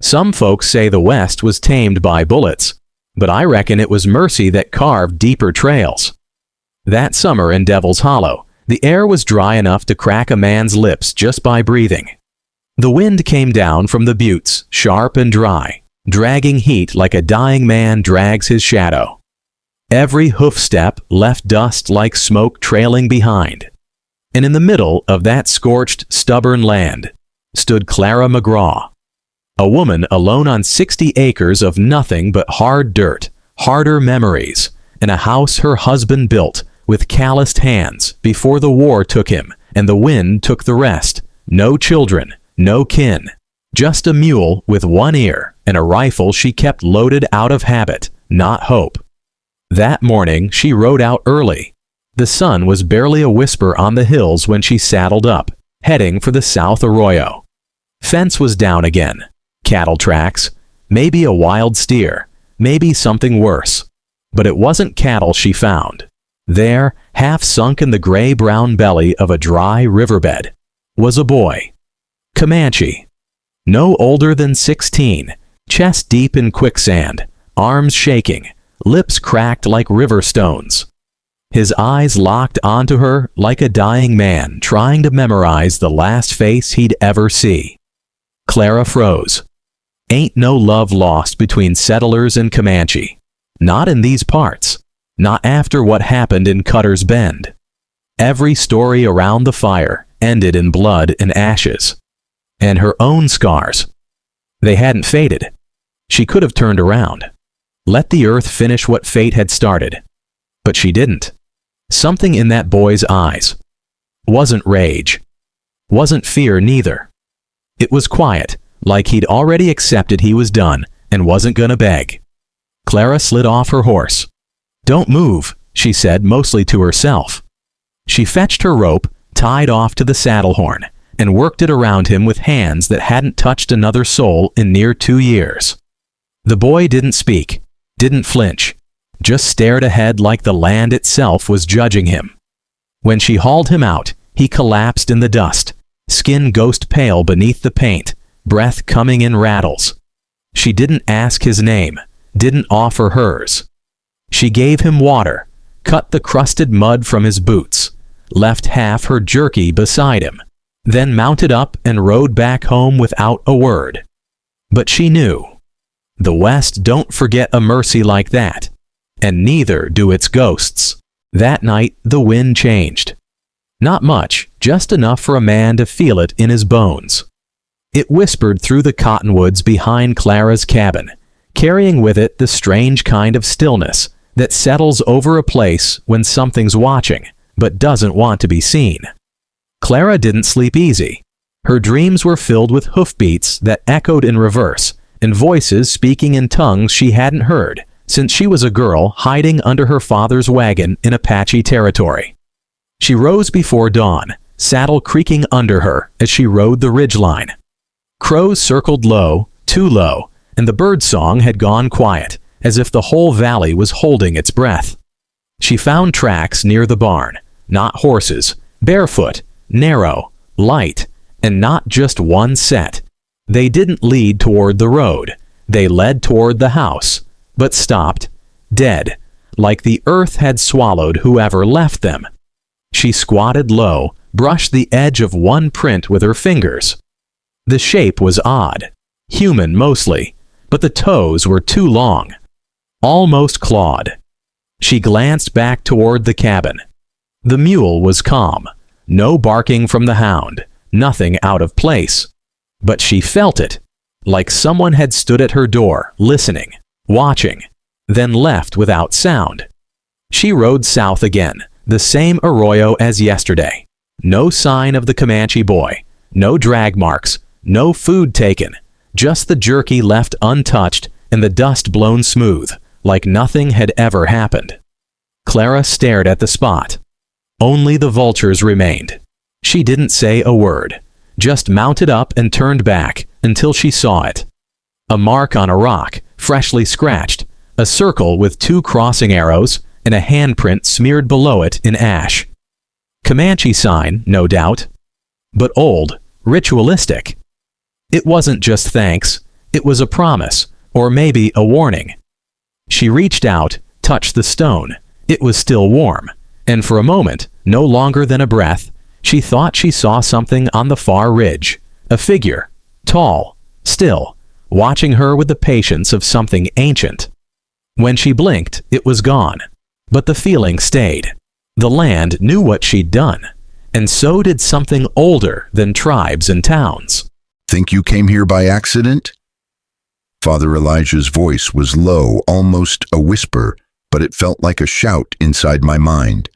Some folks say the West was tamed by bullets, but I reckon it was mercy that carved deeper trails. That summer in Devil's Hollow, the air was dry enough to crack a man's lips just by breathing. The wind came down from the buttes, sharp and dry, dragging heat like a dying man drags his shadow. Every hoof step left dust like smoke trailing behind. And in the middle of that scorched, stubborn land stood Clara McGraw, a woman alone on 60 acres of nothing but hard dirt, harder memories, and a house her husband built with calloused hands before the war took him and the wind took the rest. No children, no kin, just a mule with one ear and a rifle she kept loaded out of habit, not hope. That morning she rode out early. The sun was barely a whisper on the hills when she saddled up, heading for the South Arroyo. Fence was down again. Cattle tracks, maybe a wild steer, maybe something worse. But it wasn't cattle she found. There, half sunk in the gray-brown belly of a dry riverbed, was a boy. Comanche. No older than 16, chest deep in quicksand, arms shaking, lips cracked like river stones. His eyes locked onto her like a dying man trying to memorize the last face he'd ever see. Clara froze. Ain't no love lost between settlers and Comanche. Not in these parts. Not after what happened in Cutter's Bend. Every story around the fire ended in blood and ashes. And her own scars. They hadn't faded. She could have turned around. Let the earth finish what fate had started. But she didn't. Something in that boy's eyes. Wasn't rage. Wasn't fear neither. It was quiet, like he'd already accepted he was done and wasn't gonna beg. Clara slid off her horse. "Don't move," she said mostly to herself. She fetched her rope, tied off to the saddle horn, and worked it around him with hands that hadn't touched another soul in near 2 years. The boy didn't speak, didn't flinch, just stared ahead like the land itself was judging him. When she hauled him out, he collapsed in the dust, skin ghost pale beneath the paint, breath coming in rattles. She didn't ask his name, didn't offer hers. She gave him water, cut the crusted mud from his boots, left half her jerky beside him, then mounted up and rode back home without a word. But she knew. The West don't forget a mercy like that, and neither do its ghosts. That night the wind changed. Not much, just enough for a man to feel it in his bones. It whispered through the cottonwoods behind Clara's cabin, carrying with it the strange kind of stillness that settles over a place when something's watching, but doesn't want to be seen. Clara didn't sleep easy. Her dreams were filled with hoofbeats that echoed in reverse, and voices speaking in tongues she hadn't heard since she was a girl hiding under her father's wagon in Apache territory. She rose before dawn, saddle creaking under her as she rode the ridgeline. Crows circled low, too low, and the birdsong had gone quiet, as if the whole valley was holding its breath. She found tracks near the barn, not horses, barefoot, narrow, light, and not just one set. They didn't lead toward the road. They led toward the house, but stopped, dead, like the earth had swallowed whoever left them. She squatted low, brushed the edge of one print with her fingers. The shape was odd, human mostly, but the toes were too long, almost clawed. She glanced back toward the cabin. The mule was calm, no barking from the hound, nothing out of place. But she felt it, like someone had stood at her door, listening, watching, then left without sound. She rode south again, the same arroyo as yesterday. No sign of the Comanche boy, no drag marks, no food taken, just the jerky left untouched and the dust blown smooth, like nothing had ever happened. Clara stared at the spot. Only the vultures remained. She didn't say a word, just mounted up and turned back until she saw it. A mark on a rock, freshly scratched, a circle with 2 crossing arrows, and a handprint smeared below it in ash. Comanche sign, no doubt, but old, ritualistic. It wasn't just thanks, It was a promise, or maybe a warning. She reached out, touched the stone. It was still warm, and for a moment, no longer than a breath, she thought she saw something on the far ridge. A figure, tall, still, watching her with the patience of something ancient. When she blinked, it was gone. But the feeling stayed. The land knew what she'd done, and so did something older than tribes and towns. Think you came here by accident? Father Elijah's voice was low, almost a whisper, but it felt like a shout inside my mind.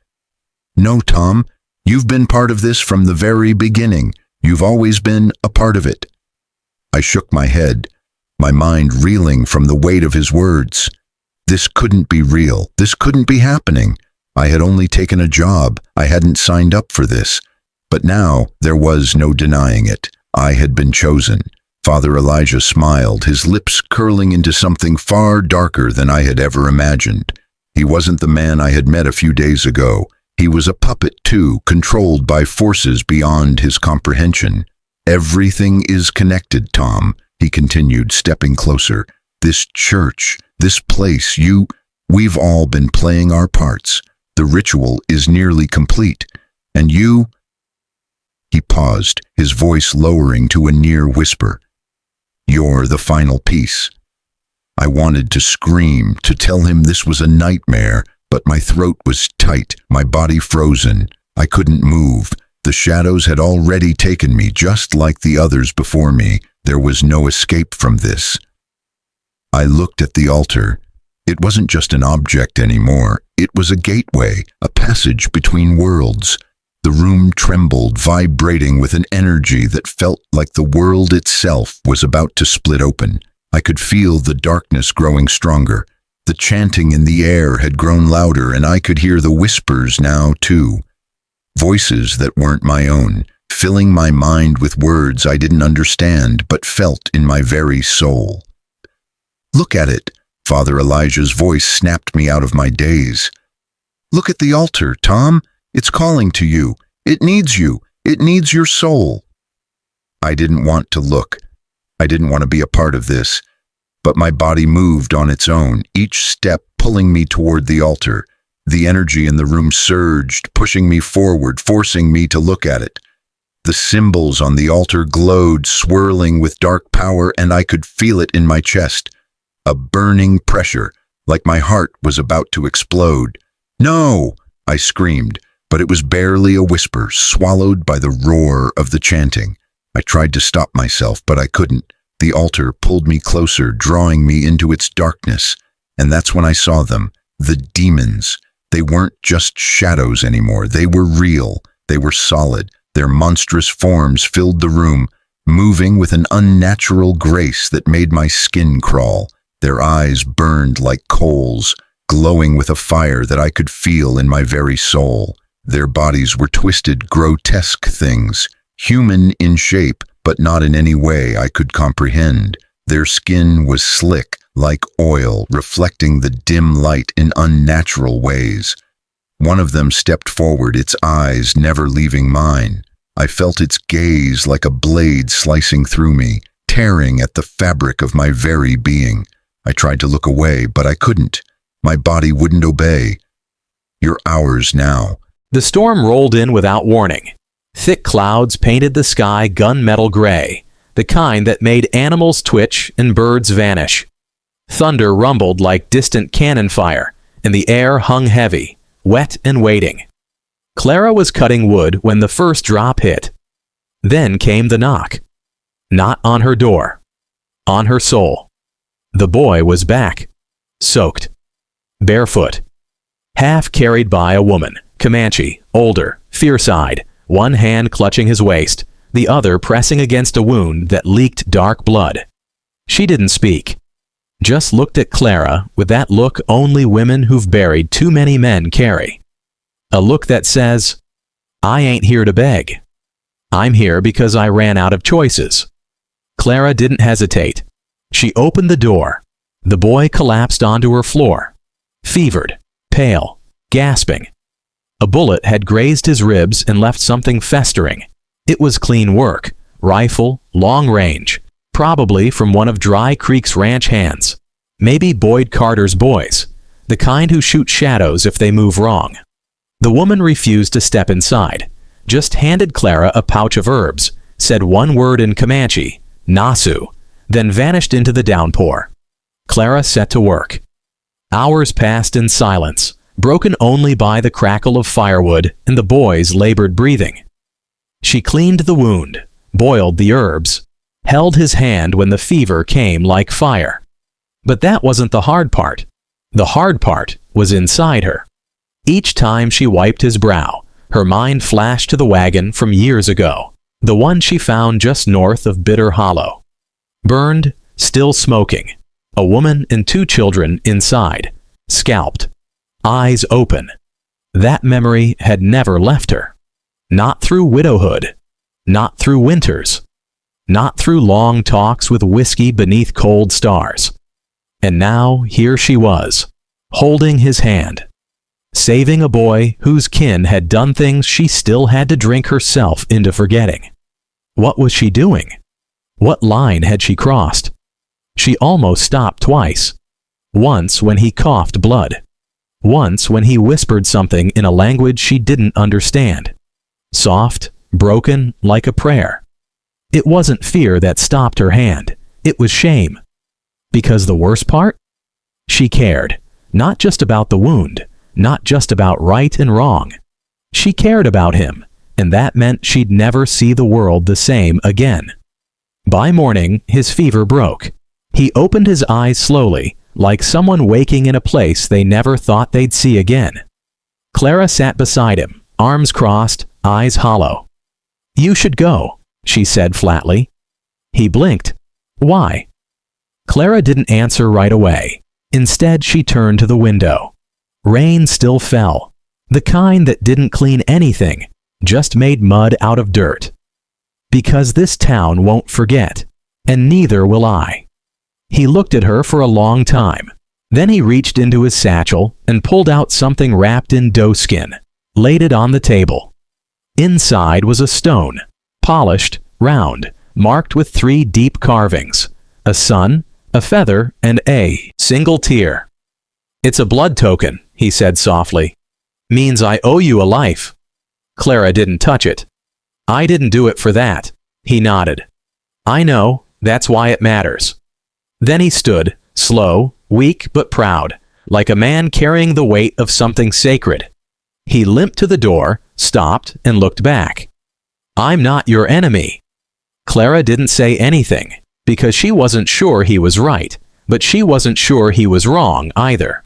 No, Tom, you've been part of this from the very beginning. You've always been a part of it. I shook my head, my mind reeling from the weight of his words. This couldn't be real. This couldn't be happening. I had only taken a job. I hadn't signed up for this. But now there was no denying it. I had been chosen. Father Elijah smiled, his lips curling into something far darker than I had ever imagined. He wasn't the man I had met a few days ago. He was a puppet too, controlled by forces beyond his comprehension. Everything is connected, Tom, he continued, stepping closer. This church, this place, we've all been playing our parts. The ritual is nearly complete. And you... He paused, his voice lowering to a near whisper. You're the final piece. I wanted to scream, to tell him this was a nightmare, but my throat was tight, my body frozen. I couldn't move. The shadows had already taken me, just like the others before me. There was no escape from this. I looked at the altar. It wasn't just an object anymore. It was a gateway, a passage between worlds. The room trembled, vibrating with an energy that felt like the world itself was about to split open. I could feel the darkness growing stronger. The chanting in the air had grown louder, and I could hear the whispers now, too. Voices that weren't my own, filling my mind with words I didn't understand but felt in my very soul. Look at it, Father Elijah's voice snapped me out of my daze. Look at the altar, Tom. It's calling to you. It needs you. It needs your soul. I didn't want to look. I didn't want to be a part of this. But my body moved on its own, each step pulling me toward the altar. The energy in the room surged, pushing me forward, forcing me to look at it. The symbols on the altar glowed, swirling with dark power, and I could feel it in my chest. A burning pressure, like my heart was about to explode. No! I screamed, but it was barely a whisper, swallowed by the roar of the chanting. I tried to stop myself, but I couldn't. The altar pulled me closer, drawing me into its darkness. And that's when I saw them, the demons. They weren't just shadows anymore. They were real. They were solid. Their monstrous forms filled the room, moving with an unnatural grace that made my skin crawl. Their eyes burned like coals, glowing with a fire that I could feel in my very soul. Their bodies were twisted, grotesque things, human in shape, but not in any way I could comprehend. Their skin was slick, like oil, reflecting the dim light in unnatural ways. One of them stepped forward, its eyes never leaving mine. I felt its gaze like a blade slicing through me, tearing at the fabric of my very being. I tried to look away, but I couldn't. My body wouldn't obey. You're ours now. The storm rolled in without warning. Thick clouds painted the sky gunmetal gray, the kind that made animals twitch and birds vanish. Thunder rumbled like distant cannon fire, and the air hung heavy, wet and waiting. Clara was cutting wood when the first drop hit. Then came the knock. Not on her door. On her soul. The boy was back. Soaked. Barefoot. Half carried by a woman, Comanche, older, fierce-eyed, one hand clutching his waist, the other pressing against a wound that leaked dark blood. She didn't speak. Just looked at Clara with that look only women who've buried too many men carry. A look that says, I ain't here to beg. I'm here because I ran out of choices. Clara didn't hesitate. She opened the door. The boy collapsed onto her floor. Fevered, pale, gasping. A bullet had grazed his ribs and left something festering. It was clean work, rifle, long range, probably from one of Dry Creek's ranch hands. Maybe Boyd Carter's boys, the kind who shoot shadows if they move wrong. The woman refused to step inside, just handed Clara a pouch of herbs, said one word in Comanche, Nasu, then vanished into the downpour. Clara set to work. Hours passed in silence, broken only by the crackle of firewood and the boy's labored breathing. She cleaned the wound, boiled the herbs, held his hand when the fever came like fire. But that wasn't the hard part. The hard part was inside her. Each time she wiped his brow, her mind flashed to the wagon from years ago, the one she found just north of Bitter Hollow. Burned, still smoking, a woman and 2 children inside, scalped, eyes open. That memory had never left her. Not through widowhood, not through winters, not through long talks with whiskey beneath cold stars. And now here she was, holding his hand, saving a boy whose kin had done things she still had to drink herself into forgetting. What was she doing? What line had she crossed? She almost stopped twice. Once when he coughed blood. Once when he whispered something in a language she didn't understand. Soft, broken, like a prayer. It wasn't fear that stopped her hand. It was shame. Because the worst part? She cared, not just about the wound, not just about right and wrong. She cared about him, and that meant she'd never see the world the same again. By morning, his fever broke. He opened his eyes slowly, like someone waking in a place they never thought they'd see again. Clara sat beside him, arms crossed, eyes hollow. "You should go," she said flatly. He blinked. "Why?" Clara didn't answer right away. Instead, she turned to the window. Rain still fell, the kind that didn't clean anything, just made mud out of dirt. "Because this town won't forget, and neither will I." He looked at her for a long time. Then he reached into his satchel and pulled out something wrapped in doeskin, laid it on the table. Inside was a stone, polished, round, marked with 3 deep carvings, a sun, a feather, and a single tear. "It's a blood token," he said softly. "Means I owe you a life." Clara didn't touch it. "I didn't do it for that," he nodded. "I know, that's why it matters." Then he stood, slow, weak but proud, like a man carrying the weight of something sacred. He limped to the door, stopped, and looked back. "I'm not your enemy." Clara didn't say anything, because she wasn't sure he was right, but she wasn't sure he was wrong either.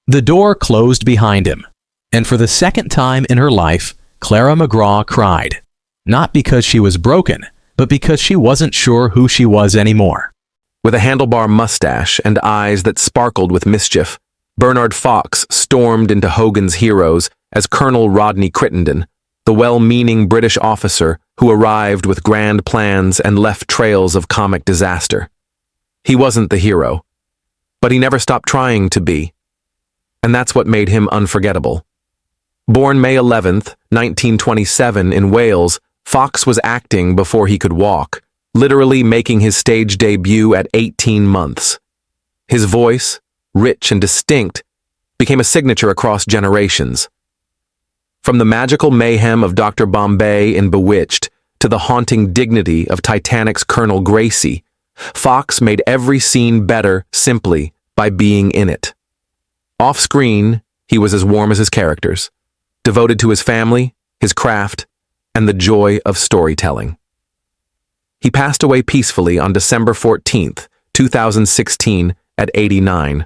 The door closed behind him, and for the second time in her life, Clara McGraw cried. Not because she was broken, but because she wasn't sure who she was anymore. With a handlebar mustache and eyes that sparkled with mischief, Bernard Fox stormed into Hogan's Heroes as Colonel Rodney Crittenden, the well-meaning British officer who arrived with grand plans and left trails of comic disaster. He wasn't the hero, but he never stopped trying to be. And that's what made him unforgettable. Born May 11th, 1927 in Wales, Fox was acting before he could walk, literally making his stage debut at 18 months. His voice, rich and distinct, became a signature across generations. From the magical mayhem of Dr. Bombay in Bewitched to the haunting dignity of Titanic's Colonel Gracie, Fox made every scene better simply by being in it. Off-screen, he was as warm as his characters, devoted to his family, his craft, and the joy of storytelling. He passed away peacefully on December 14th, 2016, at 89.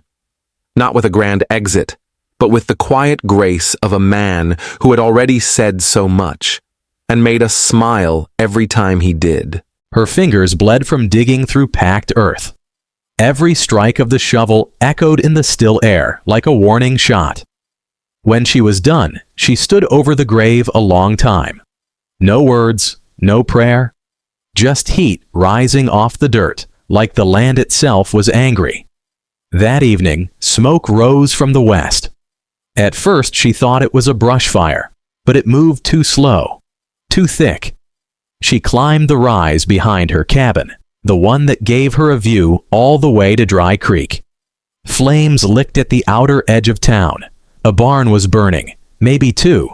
Not with a grand exit, but with the quiet grace of a man who had already said so much, and made us smile every time he did. Her fingers bled from digging through packed earth. Every strike of the shovel echoed in the still air like a warning shot. When she was done, she stood over the grave a long time. No words, no prayer, just heat rising off the dirt, like the land itself was angry. That evening, smoke rose from the west. At first she thought it was a brush fire, but it moved too slow, too thick. She climbed the rise behind her cabin, the one that gave her a view all the way to Dry Creek. Flames licked at the outer edge of town. A barn was burning, maybe two.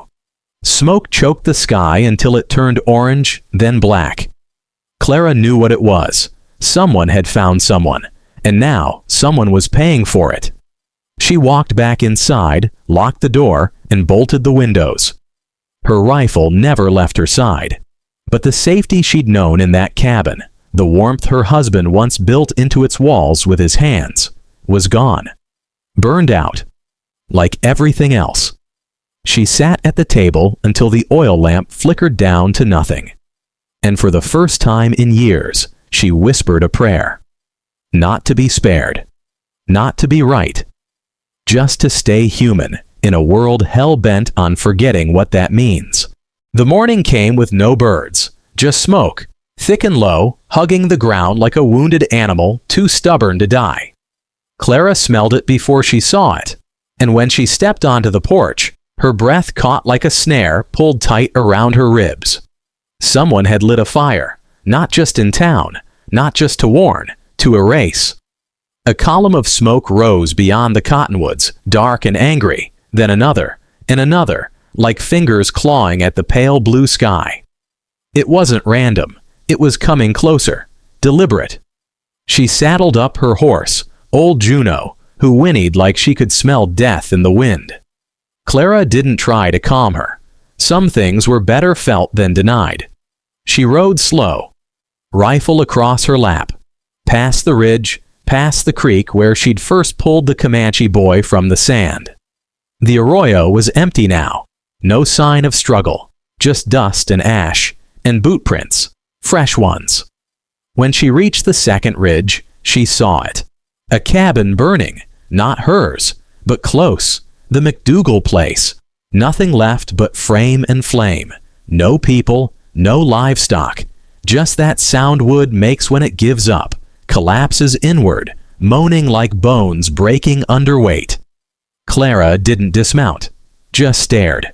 Smoke choked the sky until it turned orange, then black. Clara knew what it was. Someone had found someone, and now someone was paying for it. She walked back inside, locked the door, and bolted the windows. Her rifle never left her side. But the safety she'd known in that cabin, the warmth her husband once built into its walls with his hands, was gone. Burned out. Like everything else. She sat at the table until the oil lamp flickered down to nothing. And for the first time in years, she whispered a prayer. Not to be spared. Not to be right. Just to stay human in a world hell-bent on forgetting what that means. The morning came with no birds, just smoke, thick and low, hugging the ground like a wounded animal too stubborn to die. Clara smelled it before she saw it, and when she stepped onto the porch, her breath caught like a snare pulled tight around her ribs. Someone had lit a fire, not just in town, not just to warn, to erase. A column of smoke rose beyond the cottonwoods, dark and angry, then another, and another, like fingers clawing at the pale blue sky. It wasn't random. It was coming closer, deliberate. She saddled up her horse, old Juno, who whinnied like she could smell death in the wind. Clara didn't try to calm her. Some things were better felt than denied. She rode slow, rifle across her lap, past the ridge, past the creek where she'd first pulled the Comanche boy from the sand. The arroyo was empty now. No sign of struggle, just dust and ash, and boot prints, fresh ones. When she reached the second ridge, she saw it. A cabin burning, not hers, but close, the McDougal place. Nothing left but frame and flame. No people, no livestock. Just that sound wood makes when it gives up, collapses inward, moaning like bones breaking under weight. Clara didn't dismount, just stared.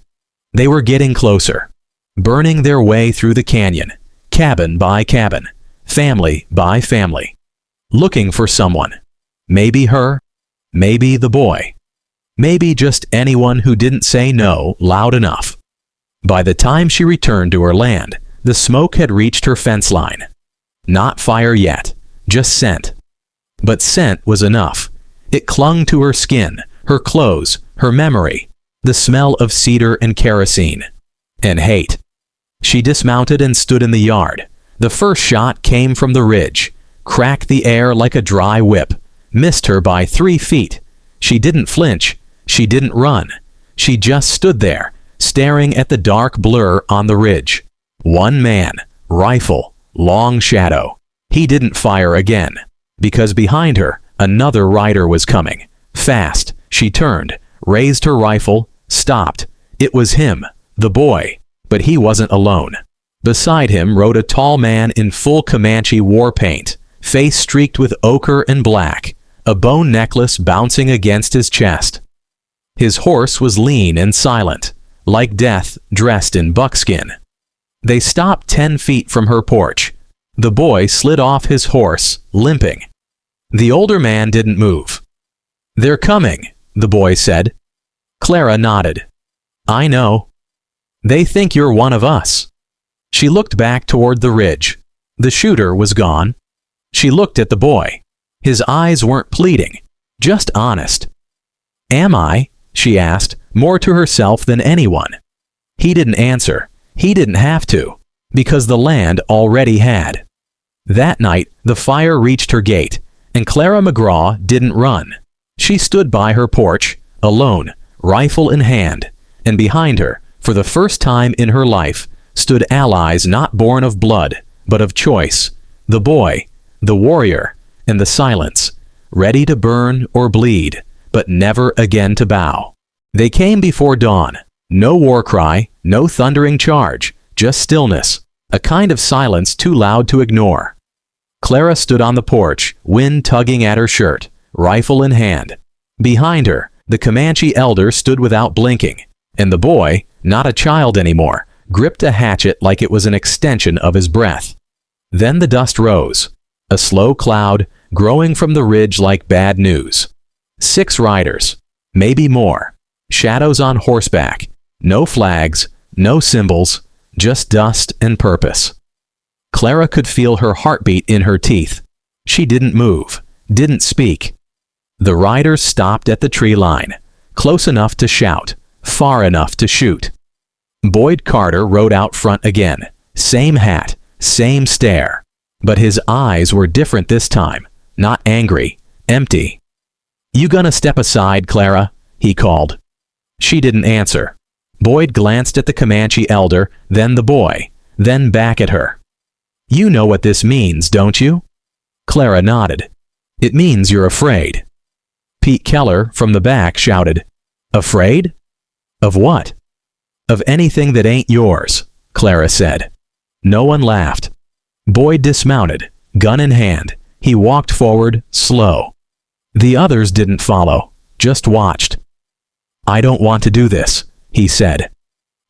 They were getting closer, burning their way through the canyon, cabin by cabin, family by family, looking for someone. Maybe her, maybe the boy, maybe just anyone who didn't say no loud enough. By the time she returned to her land, the smoke had reached her fence line. Not fire yet, just scent. But scent was enough. It clung to her skin, her clothes, her memory. The smell of cedar and kerosene. And hate. She dismounted and stood in the yard. The first shot came from the ridge, cracked the air like a dry whip, missed her by 3 feet. She didn't flinch. She didn't run. She just stood there, staring at the dark blur on the ridge. One man, rifle, long shadow. He didn't fire again, because behind her, another rider was coming. Fast, she turned, raised her rifle, stopped. It was him, the boy, but he wasn't alone. Beside him rode a tall man in full Comanche war paint, face streaked with ochre and black, a bone necklace bouncing against his chest. His horse was lean and silent, like death dressed in buckskin. They stopped 10 feet from her porch. The boy slid off his horse, limping. The older man didn't move. "They're coming," the boy said. Clara nodded. "I know. They think you're one of us." She looked back toward the ridge. The shooter was gone. She looked at the boy. His eyes weren't pleading, just honest. "Am I?" she asked, more to herself than anyone. He didn't answer. He didn't have to, because the land already had. That night, the fire reached her gate, and Clara McGraw didn't run. She stood by her porch, alone, rifle in hand, and behind her, for the first time in her life, stood allies not born of blood, but of choice. The boy, the warrior, and the silence, ready to burn or bleed, but never again to bow. They came before dawn. No war cry, no thundering charge, just stillness, a kind of silence too loud to ignore. Clara stood on the porch, wind tugging at her shirt, rifle in hand. Behind her, the Comanche elder stood without blinking, and the boy, not a child anymore, gripped a hatchet like it was an extension of his breath. Then the dust rose. A slow cloud growing from the ridge like bad news. 6 riders, maybe more. Shadows on horseback. No flags, no symbols, just dust and purpose. Clara could feel her heartbeat in her teeth. She didn't move, didn't speak. The riders stopped at the tree line, close enough to shout, far enough to shoot. Boyd Carter rode out front again. Same hat, same stare. But his eyes were different this time, not angry, empty. "You gonna step aside, Clara?" he called. She didn't answer. Boyd glanced at the Comanche elder, then the boy, then back at her. "You know what this means, don't you?" Clara nodded. "It means you're afraid." Pete Keller, from the back, shouted, "Afraid? Of what?" "Of anything that ain't yours," Clara said. No one laughed. Boyd dismounted, gun in hand. He walked forward, slow. The others didn't follow, just watched. "I don't want to do this," he said.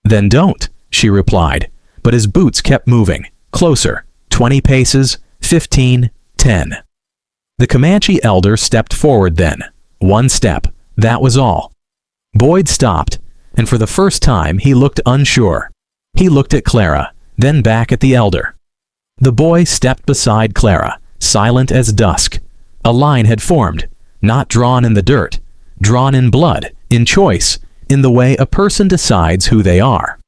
"Then don't," she replied, but his boots kept moving, closer, 20 paces, 15, 10. The Comanche elder stepped forward then. 1 step, that was all. Boyd stopped, and for the first time he looked unsure. He looked at Clara, then back at the elder. The boy stepped beside Clara, silent as dusk. A line had formed, not drawn in the dirt, drawn in blood, in choice, in the way a person decides who they are.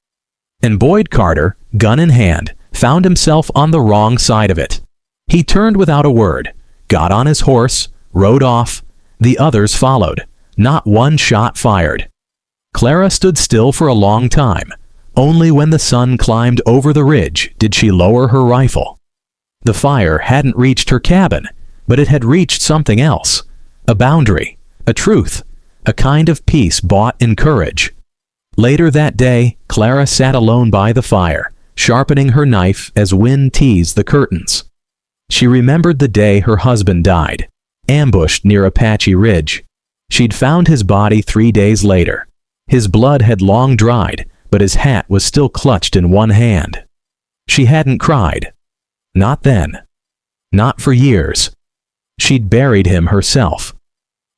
And Boyd Carter, gun in hand, found himself on the wrong side of it. He turned without a word, got on his horse, rode off. The others followed, not one shot fired. Clara stood still for a long time. Only when the sun climbed over the ridge did she lower her rifle. The fire hadn't reached her cabin, but it had reached something else. A boundary, a truth, a kind of peace bought in courage. Later that day, Clara sat alone by the fire, sharpening her knife as wind teased the curtains. She remembered the day her husband died, ambushed near Apache Ridge. She'd found his body 3 days later. His blood had long dried, but his hat was still clutched in one hand. She hadn't cried. Not then. Not for years. She'd buried him herself.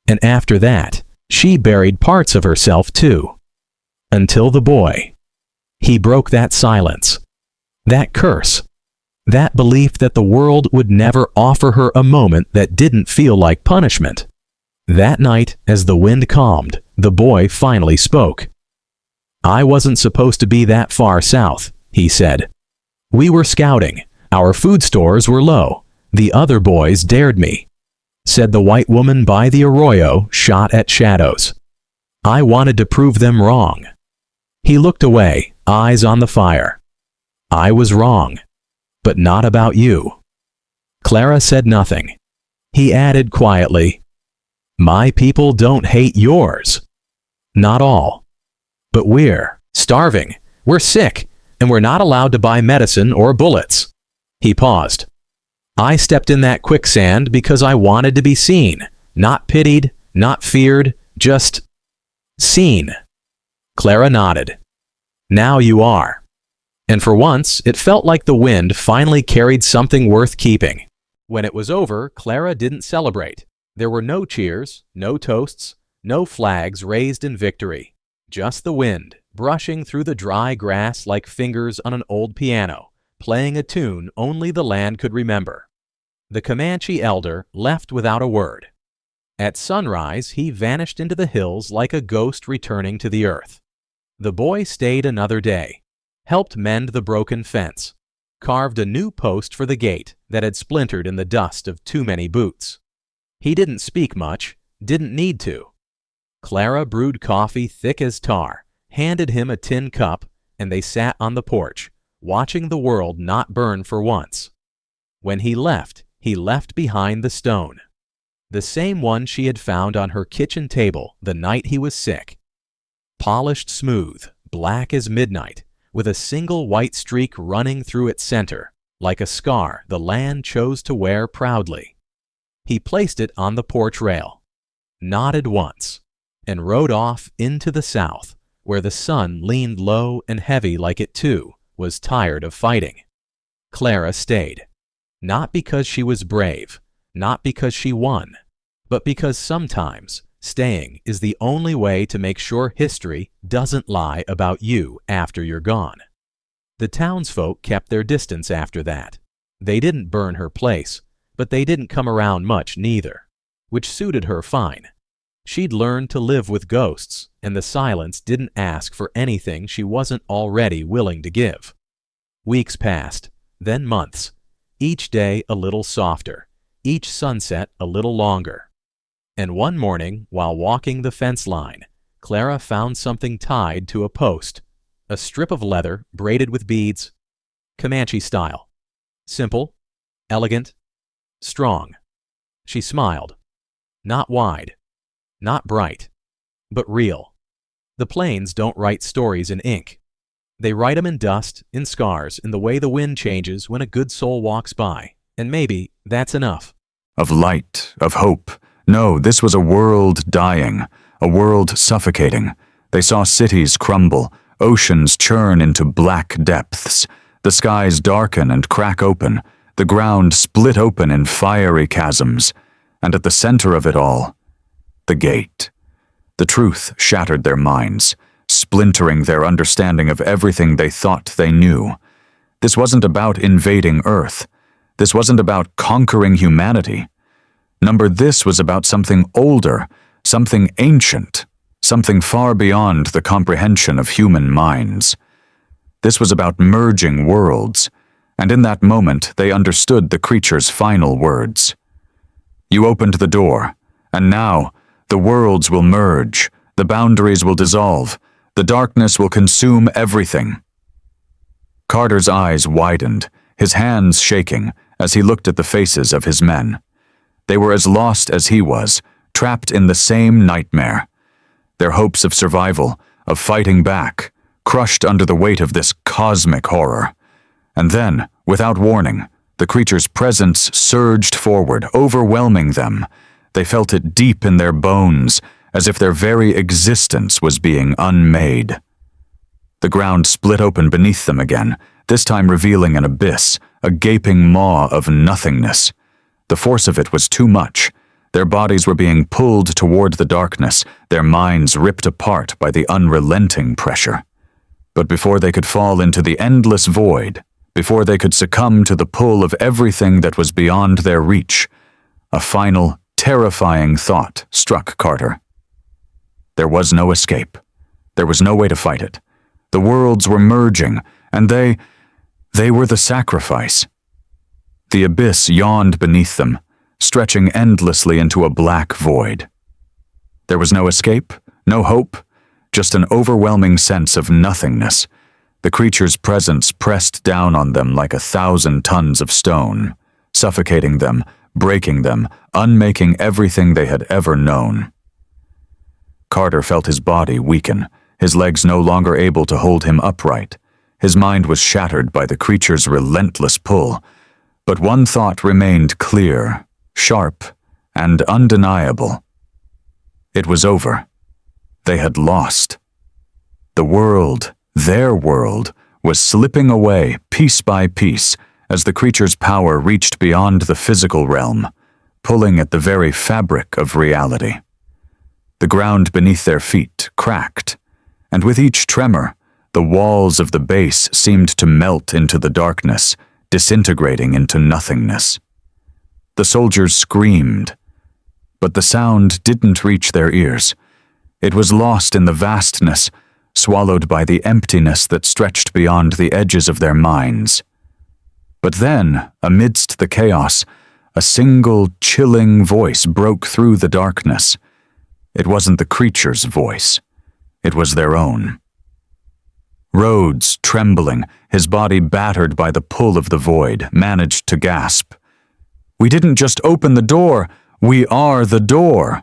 And after that, she buried parts of herself too. Until the boy. He broke that silence. That curse. That belief that the world would never offer her a moment that didn't feel like punishment. That night, as the wind calmed, the boy finally spoke. "I wasn't supposed to be that far south," he said. "We were scouting. Our food stores were low. The other boys dared me," said the white woman by the arroyo, shot at shadows. "I wanted to prove them wrong." He looked away, eyes on the fire. "I was wrong. But not about you." Clara said nothing. He added quietly, "My people don't hate yours. Not all. But we're starving, we're sick, and we're not allowed to buy medicine or bullets." He paused. "I stepped in that quicksand because I wanted to be seen, not pitied, not feared, just seen." Clara nodded. "Now you are." And for once, it felt like the wind finally carried something worth keeping. When it was over, Clara didn't celebrate. There were no cheers, no toasts, no flags raised in victory. Just the wind, brushing through the dry grass like fingers on an old piano, playing a tune only the land could remember. The Comanche elder left without a word. At sunrise, he vanished into the hills like a ghost returning to the earth. The boy stayed another day, helped mend the broken fence, carved a new post for the gate that had splintered in the dust of too many boots. He didn't speak much, didn't need to. Clara brewed coffee thick as tar, handed him a tin cup, and they sat on the porch, watching the world not burn for once. When he left behind the stone. The same one she had found on her kitchen table the night he was sick. Polished smooth, black as midnight, with a single white streak running through its center, like a scar the land chose to wear proudly. He placed it on the porch rail, nodded once, and rode off into the south, where the sun leaned low and heavy like it too was tired of fighting. Clara stayed. Not because she was brave, not because she won, but because sometimes staying is the only way to make sure history doesn't lie about you after you're gone. The townsfolk kept their distance after that. They didn't burn her place, but they didn't come around much neither, which suited her fine. She'd learned to live with ghosts, and the silence didn't ask for anything she wasn't already willing to give. Weeks passed, then months, each day a little softer, each sunset a little longer. And one morning, while walking the fence line, Clara found something tied to a post, a strip of leather braided with beads, Comanche style. Simple, elegant, strong. She smiled. Not wide, not bright, but real. The plains don't write stories in ink. They write 'em in dust, in scars, in the way the wind changes when a good soul walks by. And maybe that's enough. Of light, of hope. No, this was a world dying, a world suffocating. They saw cities crumble, oceans churn into black depths, the skies darken and crack open, the ground split open in fiery chasms, and at the center of it all, the gate. The truth shattered their minds, splintering their understanding of everything they thought they knew. This wasn't about invading Earth. This wasn't about conquering humanity. This was about something older, something ancient, something far beyond the comprehension of human minds. This was about merging worlds, and in that moment they understood the creature's final words. You opened the door, and now the worlds will merge, the boundaries will dissolve, the darkness will consume everything. Carter's eyes widened, his hands shaking, as he looked at the faces of his men. They were as lost as he was, trapped in the same nightmare. Their hopes of survival, of fighting back, crushed under the weight of this cosmic horror. And then, without warning, the creature's presence surged forward, overwhelming them. They felt it deep in their bones, as if their very existence was being unmade. The ground split open beneath them again, this time revealing an abyss, a gaping maw of nothingness. The force of it was too much. Their bodies were being pulled toward the darkness, their minds ripped apart by the unrelenting pressure. But before they could fall into the endless void, before they could succumb to the pull of everything that was beyond their reach, a final, terrifying thought struck Carter. There was no escape. There was no way to fight it. The worlds were merging, and they were the sacrifice. The abyss yawned beneath them, stretching endlessly into a black void. There was no escape, no hope, just an overwhelming sense of nothingness. The creature's presence pressed down on them like 1,000 tons of stone, suffocating them, breaking them, unmaking everything they had ever known. Carter felt his body weaken, his legs no longer able to hold him upright. His mind was shattered by the creature's relentless pull. But one thought remained clear, sharp, and undeniable. It was over. They had lost. The world, their world, was slipping away piece by piece as the creature's power reached beyond the physical realm, pulling at the very fabric of reality. The ground beneath their feet cracked, and with each tremor, the walls of the base seemed to melt into the darkness, disintegrating into nothingness. The soldiers screamed, but the sound didn't reach their ears. It was lost in the vastness, swallowed by the emptiness that stretched beyond the edges of their minds. But then, amidst the chaos, a single chilling voice broke through the darkness. It wasn't the creature's voice. It was their own. Rhodes, trembling, his body battered by the pull of the void, managed to gasp. "We didn't just open the door, we are the door."